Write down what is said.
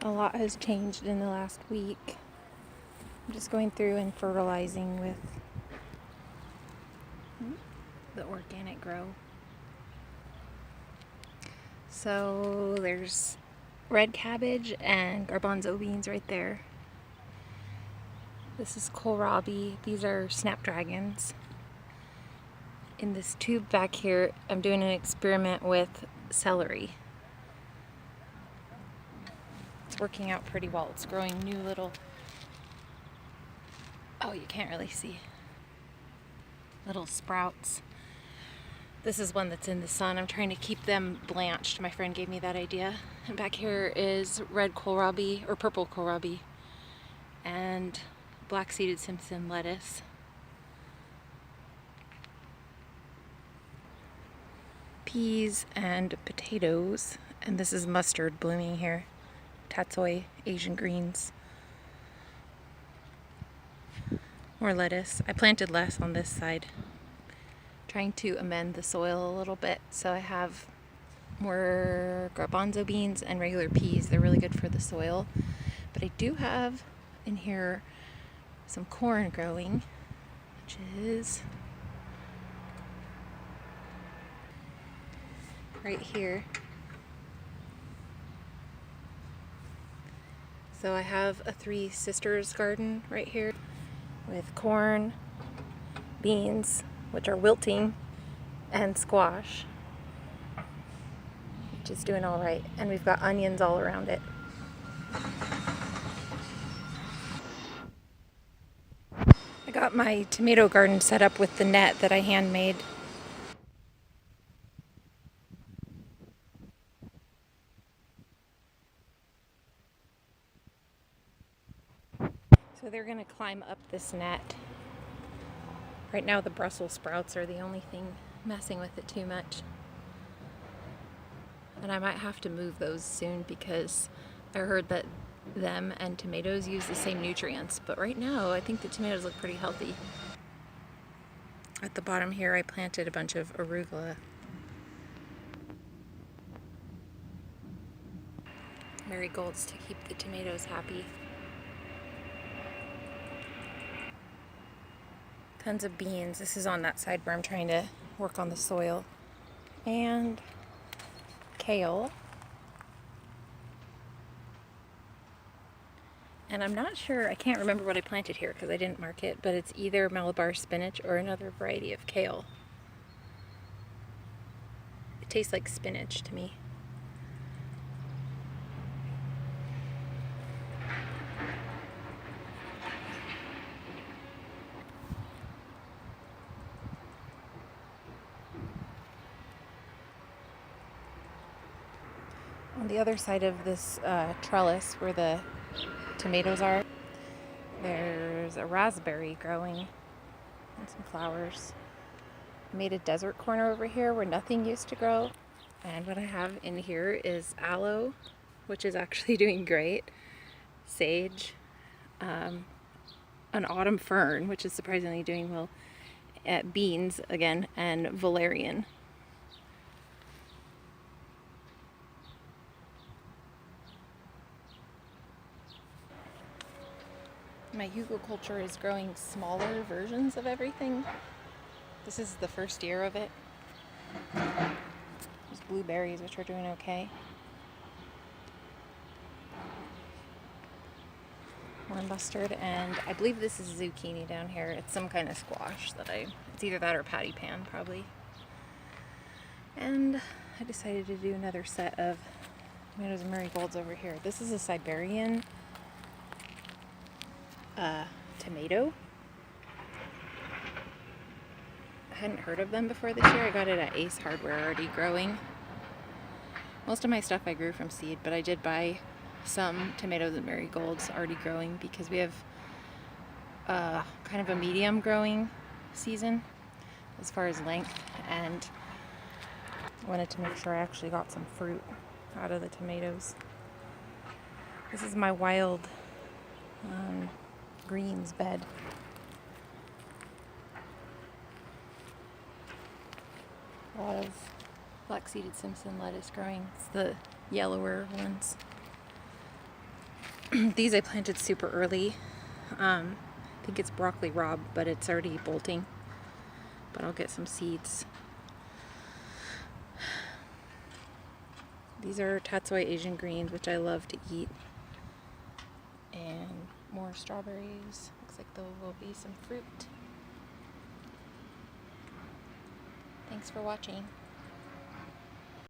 A lot has changed in the last week. I'm just going through and fertilizing with the organic grow. So there's red cabbage and garbanzo beans right there. This is kohlrabi. These are snapdragons. In this tube back here, I'm doing an experiment with celery. It's working out pretty well. It's growing new little, oh, you can't really see, little sprouts. This is one that's in the sun. I'm trying to keep them blanched. My friend gave me that idea. And back here is red kohlrabi, or purple kohlrabi, and black seeded Simpson lettuce. Peas and potatoes, and this is mustard blooming here. Tatsoi, Asian greens. More lettuce. I planted less on this side. Trying to amend the soil a little bit, so I have more garbanzo beans and regular peas. They're really good for the soil. But I do have in here some corn growing, which is right here. So I have a Three Sisters garden right here with corn, beans, which are wilting, and squash, which is doing all right. And we've got onions all around it. I got my tomato garden set up with the net that I handmade. So they're gonna climb up this net. Right now the Brussels sprouts are the only thing messing with it too much. And I might have to move those soon because I heard that them and tomatoes use the same nutrients. But right now I think the tomatoes look pretty healthy. At the bottom here I planted a bunch of arugula. Marigolds to keep the tomatoes happy. Tons of beans. This is on that side where I'm trying to work on the soil. And kale. And I'm not sure, I can't remember what I planted here because I didn't mark it, but it's either Malabar spinach or another variety of kale. It tastes like spinach to me. On the other side of this trellis where the tomatoes are, there's a raspberry growing and some flowers. I made a desert corner over here where nothing used to grow. And what I have in here is aloe, which is actually doing great, sage, an autumn fern, which is surprisingly doing well, beans again, and valerian. My hugelkultur is growing smaller versions of everything. This is the first year of it. There's blueberries, which are doing okay. More mustard, and I believe this is zucchini down here. It's some kind of squash it's either that or patty pan probably. And I decided to do another set of tomatoes and marigolds over here. This is a Siberian tomato. I hadn't heard of them before this year. I got it at Ace Hardware already growing. Most of my stuff I grew from seed, but I did buy some tomatoes and marigolds already growing because we have kind of a medium growing season as far as length, and I wanted to make sure I actually got some fruit out of the tomatoes. This is my wild greens bed. A lot of black seeded Simpson lettuce growing. It's the yellower ones. These I planted super early. I think it's broccoli rabe, but it's already bolting. But I'll get some seeds. These are Tatsoi Asian greens, which I love to eat. And more strawberries. Looks like there will be some fruit. Thanks for watching.